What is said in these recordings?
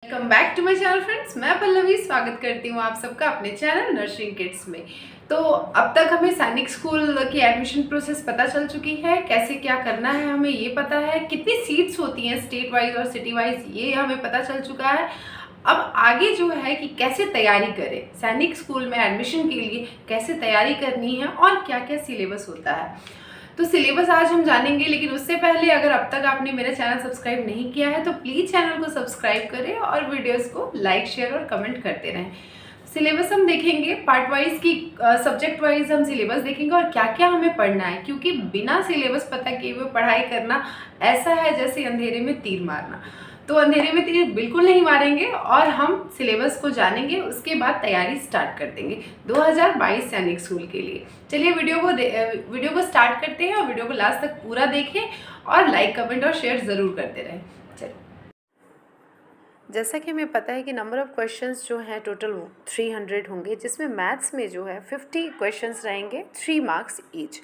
Welcome back to my channel friends. मैं पल्लवी स्वागत करती हूँ आप सबका अपने चैनल नर्सरिंग किड्स में। तो अब तक हमें सैनिक स्कूल की एडमिशन प्रोसेस पता चल चुकी है, कैसे क्या करना है हमें ये पता है, कितनी सीट्स होती हैं स्टेट वाइज और सिटी वाइज ये हमें पता चल चुका है। अब आगे जो है कि कैसे तैयारी करें, सैनिक स्कूल में एडमिशन के लिए कैसे तैयारी करनी है और क्या क्या सिलेबस होता है, तो सिलेबस आज हम जानेंगे। लेकिन उससे पहले अगर अब तक आपने मेरा चैनल सब्सक्राइब नहीं किया है तो प्लीज़ चैनल को सब्सक्राइब करें और वीडियोस को लाइक शेयर और कमेंट करते रहें। सिलेबस हम देखेंगे पार्ट वाइज की, सब्जेक्ट वाइज हम सिलेबस देखेंगे और क्या क्या हमें पढ़ना है, क्योंकि बिना सिलेबस पता किए हुए पढ़ाई करना ऐसा है जैसे अंधेरे में तीर मारना। तो अंधेरे में तीर बिल्कुल नहीं मारेंगे और हम सिलेबस को जानेंगे, उसके बाद तैयारी स्टार्ट कर देंगे 2022 सैनिक स्कूल के लिए। चलिए वीडियो को स्टार्ट करते हैं और वीडियो को लास्ट तक पूरा देखें और लाइक कमेंट और शेयर ज़रूर करते रहें। चलिए, जैसा कि हमें पता है कि नंबर ऑफ़ क्वेश्चंस जो हैं टोटल 300 होंगे, जिसमें मैथ्स में जो है 50 क्वेश्चंस रहेंगे, 3 मार्क्स ईच।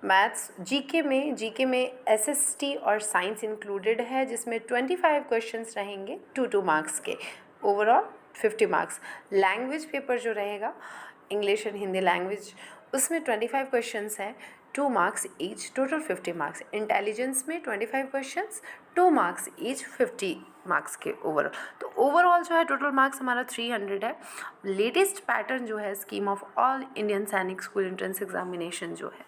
मैथ्स जीके में एसएसटी और साइंस इंक्लूडेड है, जिसमें 25 क्वेश्चंस रहेंगे 2 मार्क्स के, ओवरऑल 50 मार्क्स। लैंग्वेज पेपर जो रहेगा इंग्लिश एंड हिंदी लैंग्वेज, उसमें 25 क्वेश्चंस हैं, 2 marks each, total 50 marks. Intelligence में 25 क्वेश्चंस, 2 मार्क्स ईच, 50 मार्क्स के ओवरऑल। तो ओवरऑल जो है टोटल मार्क्स हमारा 300 है। लेटेस्ट पैटर्न जो है स्कीम ऑफ ऑल इंडियन सैनिक स्कूल एंट्रेंस एग्जामिनेशन जो है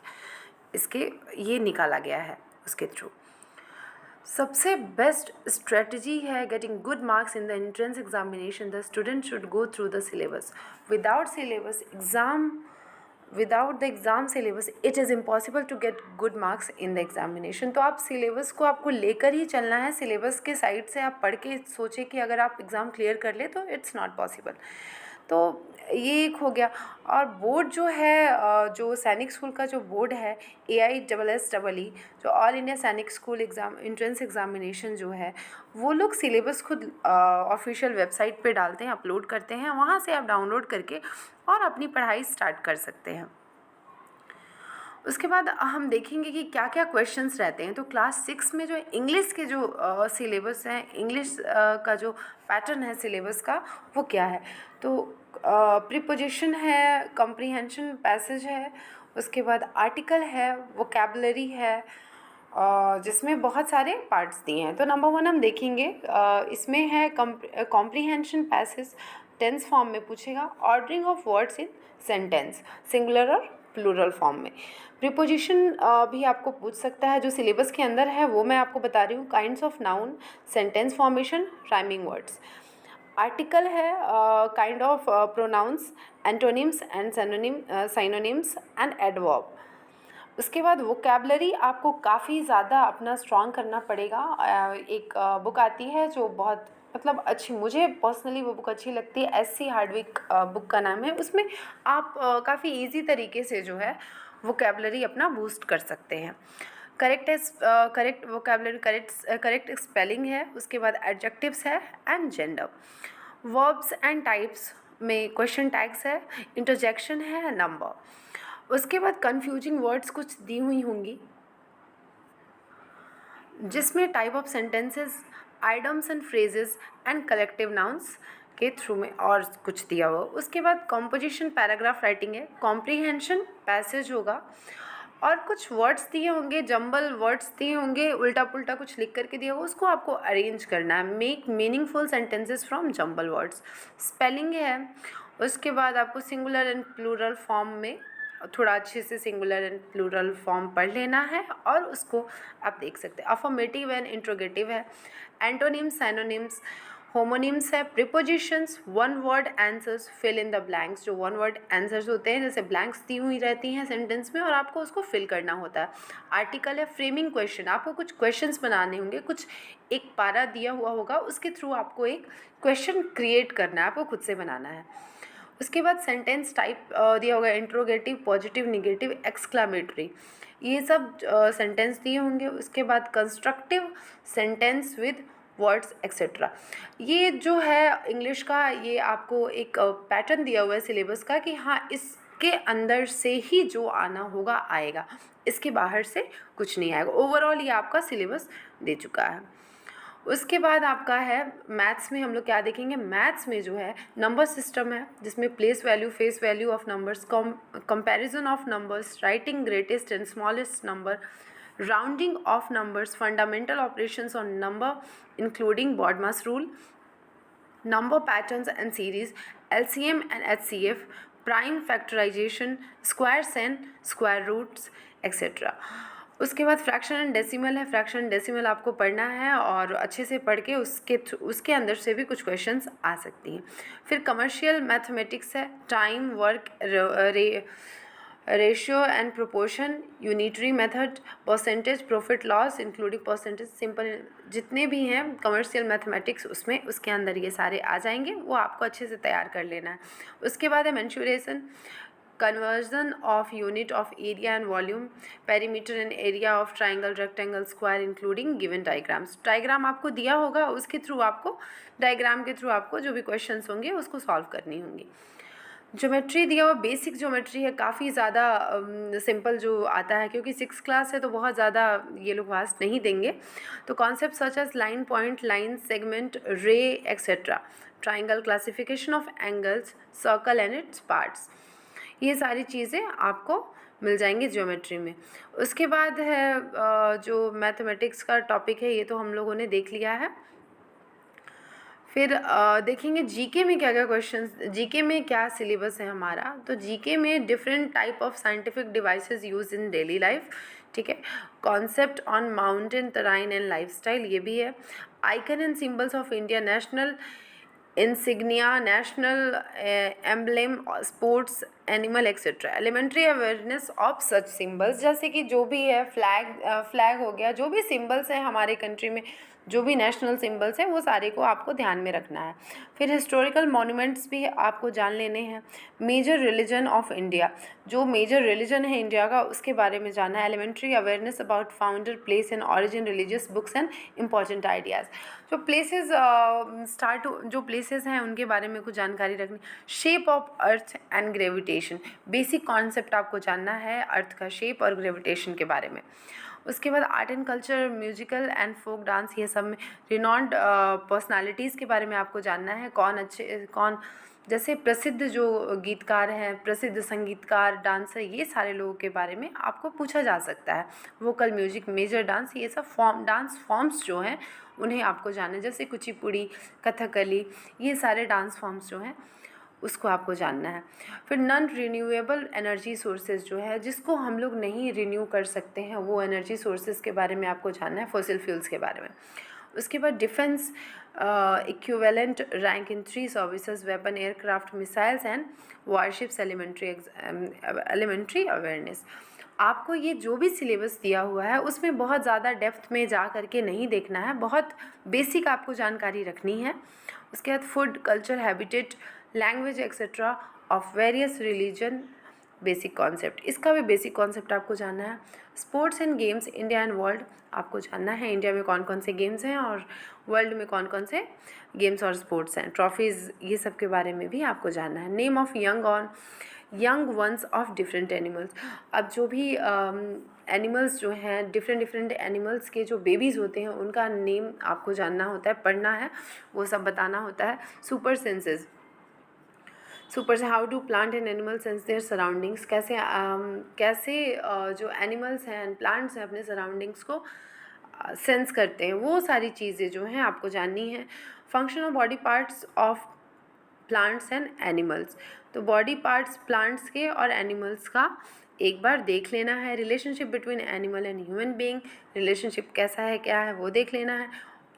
इसके ये निकाला गया है, उसके थ्रू सबसे बेस्ट स्ट्रेटजी है getting good marks in the entrance examination. The student should go through the syllabus. Without the exam syllabus it is impossible to get good marks in the examination. तो आप syllabus को आपको लेकर ही चलना है। Syllabus के side से आप पढ़ के सोचे कि अगर आप एग्ज़ाम क्लियर कर ले तो इट्स नॉट पॉसिबल। तो ये एक हो गया। और बोर्ड जो है, जो सैनिक स्कूल का जो बोर्ड है AISSEE, जो ऑल इंडिया सैनिक स्कूल एग्ज़ाम एंट्रेंस एग्ज़ामिनेशन जो है, वो लोग सिलेबस खुद ऑफिशियल वेबसाइट पे डालते हैं, अपलोड करते हैं, वहाँ से आप डाउनलोड करके और अपनी पढ़ाई स्टार्ट कर सकते हैं। उसके बाद हम देखेंगे कि क्या क्या क्वेश्चंस रहते हैं। तो क्लास 6 में जो इंग्लिश के जो सिलेबस हैं, इंग्लिश का जो पैटर्न है सिलेबस का, वो क्या है। तो प्रीपोजिशन है, कॉम्प्रिहेंशन पैसेज है, उसके बाद आर्टिकल है, वोकैबुलरी है, जिसमें बहुत सारे पार्ट्स दिए हैं। तो नंबर 1 हम देखेंगे, इसमें है कॉम्प्रिहेंशन पैसेज, टेंस फॉर्म में पूछेगा। Ordering of words in sentence, singular और प्लूरल फॉर्म में। प्रीपोजिशन भी आपको पूछ सकता है, जो सिलेबस के अंदर है वो मैं आपको बता रही हूँ। Kinds of noun, sentence formation, rhyming words. Article है kind of pronouns, antonyms and synonyms and adverb. उसके बाद वोकैबुलरी आपको काफ़ी ज़्यादा अपना स्ट्रॉन्ग करना पड़ेगा। एक बुक आती है जो बहुत मतलब अच्छी, मुझे पर्सनली वो बुक अच्छी लगती है, SC हार्डविक बुक का नाम है। उसमें आप काफ़ी इजी तरीके से जो है वोकैबुलरी अपना बूस्ट कर सकते हैं। करेक्ट वोकैबुलरी, करेक्ट स्पेलिंग है। उसके बाद एडजेक्टिव्स है and gender. Verbs and types में क्वेश्चन टैग्स है, इंटरजेक्शन है, नंबर। उसके बाद कंफ्यूजिंग वर्ड्स कुछ दी हुई होंगी, जिसमें type of sentences, idioms and phrases and collective nouns के थ्रू में और कुछ दिया हुआ। उसके बाद कॉम्पोजिशन पैराग्राफ राइटिंग है, कॉम्प्रीहेंशन पैसेज होगा और कुछ वर्ड्स दिए होंगे, जंबल वर्ड्स दिए होंगे, उल्टा पुल्टा कुछ लिख करके दिया होगा, उसको आपको अरेंज करना है। Make meaningful sentences from jumble words. Spelling है। उसके बाद आपको सिंगुलर एंड प्लूरल फॉर्म में थोड़ा अच्छे से सिंगुलर एंड प्लूरल फॉर्म पढ़ लेना है और उसको आप देख सकते हैं। अफर्मेटिव एंड इंट्रोगेटिव है, एंटोनिम्स, साइनोनिम्स, होमोनिम्स है, prepositions, one word answers, fill in the blanks. जो वन वर्ड आंसर्स होते हैं, जैसे ब्लैंक्स दी हुई रहती हैं सेंटेंस में और आपको उसको फिल करना होता है। आर्टिकल है, फ्रेमिंग क्वेश्चन, आपको कुछ क्वेश्चंस बनाने होंगे, कुछ एक पारा दिया हुआ होगा, उसके थ्रू आपको एक क्वेश्चन क्रिएट करना है, आपको खुद से बनाना है। उसके बाद सेंटेंस टाइप दिया होगा, इंट्रोगेटिव, पॉजिटिव, निगेटिव, एक्सक्लामेटरी, ये सब सेंटेंस दिए होंगे। उसके बाद constructive sentence with words etcetera. ये जो है इंग्लिश का, ये आपको एक पैटर्न दिया हुआ है सिलेबस का कि हाँ इसके अंदर से ही जो आना होगा आएगा, इसके बाहर से कुछ नहीं आएगा। ओवरऑल ये आपका सिलेबस दे चुका है। उसके बाद आपका है मैथ्स में हम लोग क्या देखेंगे, मैथ्स में जो है नंबर सिस्टम है जिसमें place value, face value of numbers, comparison of numbers, writing greatest and smallest number, rounding off numbers, fundamental operations on number including BODMAS rule, number patterns and series, LCM and HCF, prime factorization, squares and square roots, etc. उसके बाद fraction and decimal है, fraction and decimal आपको पढ़ना है और अच्छे से पढ़ के उसके अंदर से भी कुछ क्वेश्चंस आ सकती हैं। फिर कमर्शियल मैथमेटिक्स है, time, work, ratio and proportion, unitary method, percentage, profit loss including percentage, simple, जितने भी हैं कमर्शियल मैथमेटिक्स उसमें उसके अंदर ये सारे आ जाएंगे, वो आपको अच्छे से तैयार कर लेना है। उसके बाद है mensuration, conversion of unit of area and volume, perimeter and area of triangle, rectangle, square including given diagrams. Diagram आपको दिया होगा, उसके थ्रू आपको डायग्राम के थ्रू आपको जो भी क्वेश्चंस होंगे उसको सॉल्व करनी होंगी। ज्योमेट्री दिया हुआ, बेसिक ज्योमेट्री है, काफ़ी ज़्यादा सिंपल जो आता है, क्योंकि 6th क्लास है तो बहुत ज़्यादा ये लोग वास्ट नहीं देंगे। तो concept such as line, point, line, segment, ray etcetera, triangle, classification of angles, circle and its parts, ये सारी चीज़ें आपको मिल जाएंगी ज्योमेट्री में। उसके बाद है जो मैथमेटिक्स का टॉपिक है, ये तो हम लोगों ने देख लिया है। फिर देखेंगे जीके में क्या क्या क्वेश्चंस, जीके में क्या सिलेबस है हमारा। तो जीके में different type of scientific devices use in daily life, ठीक है। Concept on mountain terrain and lifestyle, ये भी है। Icon and symbols of India, national insignia, national emblem, sports animal etcetera, elementary awareness of such symbols, जैसे कि जो भी है फ्लैग हो गया, जो भी सिंबल्स हैं हमारे कंट्री में, जो भी नेशनल सिंबल्स हैं वो सारे को आपको ध्यान में रखना है। फिर हिस्टोरिकल मॉन्यूमेंट्स भी आपको जान लेने हैं। मेजर रिलीजन ऑफ इंडिया, जो मेजर रिलीजन है इंडिया का उसके बारे में जानना है। Elementary awareness about founder, place and origin, religious books and important ideas, जो प्लेसेस जो प्लेसेस हैं उनके बारे में कुछ जानकारी रखनी। Shape of earth and gravitation, basic concept आपको जानना है अर्थ का शेप और ग्रेविटेशन के बारे में। उसके बाद art and culture, musical and folk dance, ये सब में रिनॉन्ड पर्सनालिटीज़ के बारे में आपको जानना है। कौन जैसे प्रसिद्ध जो गीतकार हैं, प्रसिद्ध संगीतकार, डांसर, ये सारे लोगों के बारे में आपको पूछा जा सकता है। वोकल म्यूजिक, मेजर डांस, ये सब डांस फॉर्म्स जो हैं उन्हें आपको जानना है, जैसे कुचिपुड़ी, कथकली, ये सारे डांस फॉर्म्स जो हैं उसको आपको जानना है। फिर नॉन रिन्यूएबल एनर्जी सोर्सेज जो है, जिसको हम लोग नहीं रिन्यू कर सकते हैं, वो एनर्जी सोर्सेज के बारे में आपको जानना है, फॉसिल फ्यूल्स के बारे में। उसके बाद defence equivalent rank in 3 services, weapon, aircraft, missiles and warships, elementary awareness. आपको ये जो भी सिलेबस दिया हुआ है उसमें बहुत ज़्यादा डेप्थ में जा करके नहीं देखना है, बहुत बेसिक आपको जानकारी रखनी है। उसके बाद food, culture, habitat, language etcetera of various religion, basic concept, इसका भी बेसिक कॉन्सेप्ट आपको जानना है। Sports and games, India and world, आपको जानना है इंडिया में कौन कौन से गेम्स हैं और वर्ल्ड में कौन कौन से गेम्स और स्पोर्ट्स हैं, ट्रॉफीज़, ये सब के बारे में भी आपको जानना है। Name of young ones of different animals, अब जो भी एनिमल्स जो हैं, डिफरेंट एनिमल्स के जो बेबीज़ होते हैं उनका नेम आपको जानना होता है, पढ़ना है, वो सब बताना होता है। सुपर सेंसेस, से how do plant and animal sense there surroundings, कैसे जो एनिमल्स हैं एंड प्लांट्स हैं अपने सराउंडिंग्स को सेंस करते हैं, वो सारी चीज़ें जो हैं आपको जाननी है। Function of body parts of plants and animals, तो बॉडी पार्ट्स प्लांट्स के और एनिमल्स का एक बार देख लेना है। Relationship between animal and human being, relationship कैसा है, क्या है, वो देख लेना है।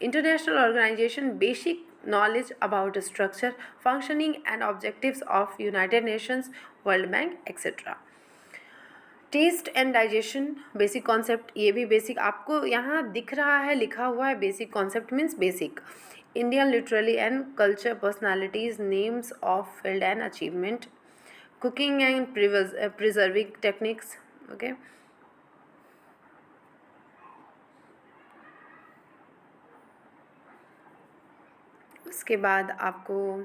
International organisation, basic knowledge about structure, functioning and objectives of United Nations, World Bank, etc. Test and digestion, basic concept, ये भी बेसिक आपको यहाँ दिख रहा है, लिखा हुआ है, basic concept means basic. Indian literary and culture personalities, names of field and achievement, cooking and preserving techniques, okay. उसके बाद आपको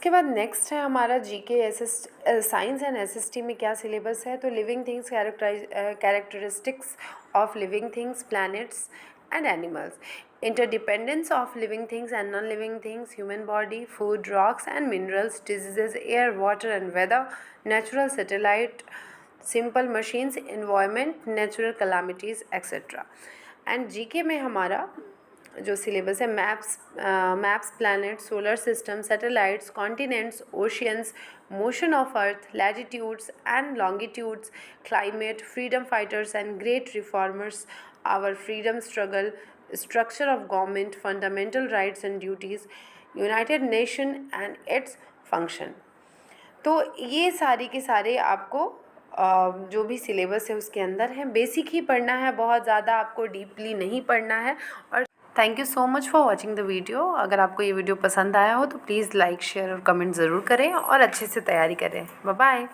इसके बाद नेक्स्ट है हमारा GK SS science and SST में क्या सिलेबस है। तो living things, characteristics of living things, planets and animals, interdependence of living things and non-living things, human body, food, rocks and minerals, diseases, air, water and weather, natural satellite, simple machines, environment, natural calamities, etc. And GK में हमारा जो syllabus है maps, planet, solar system, satellites, continents, oceans, motion of earth, latitudes and longitudes, climate, freedom fighters and great reformers, our freedom struggle, structure of government, fundamental rights and duties, United Nation and its function. तो ये सारी के सारे आपको जो भी syllabus है उसके अंदर है। बेसिक ही पढ़ना है, बहुत ज़्यादा आपको डीपली नहीं पढ़ना है। और thank you so much for watching the video. अगर आपको ये वीडियो पसंद आया हो तो प्लीज़ लाइक, शेयर और कमेंट ज़रूर करें और अच्छे से तैयारी करें। Bye bye.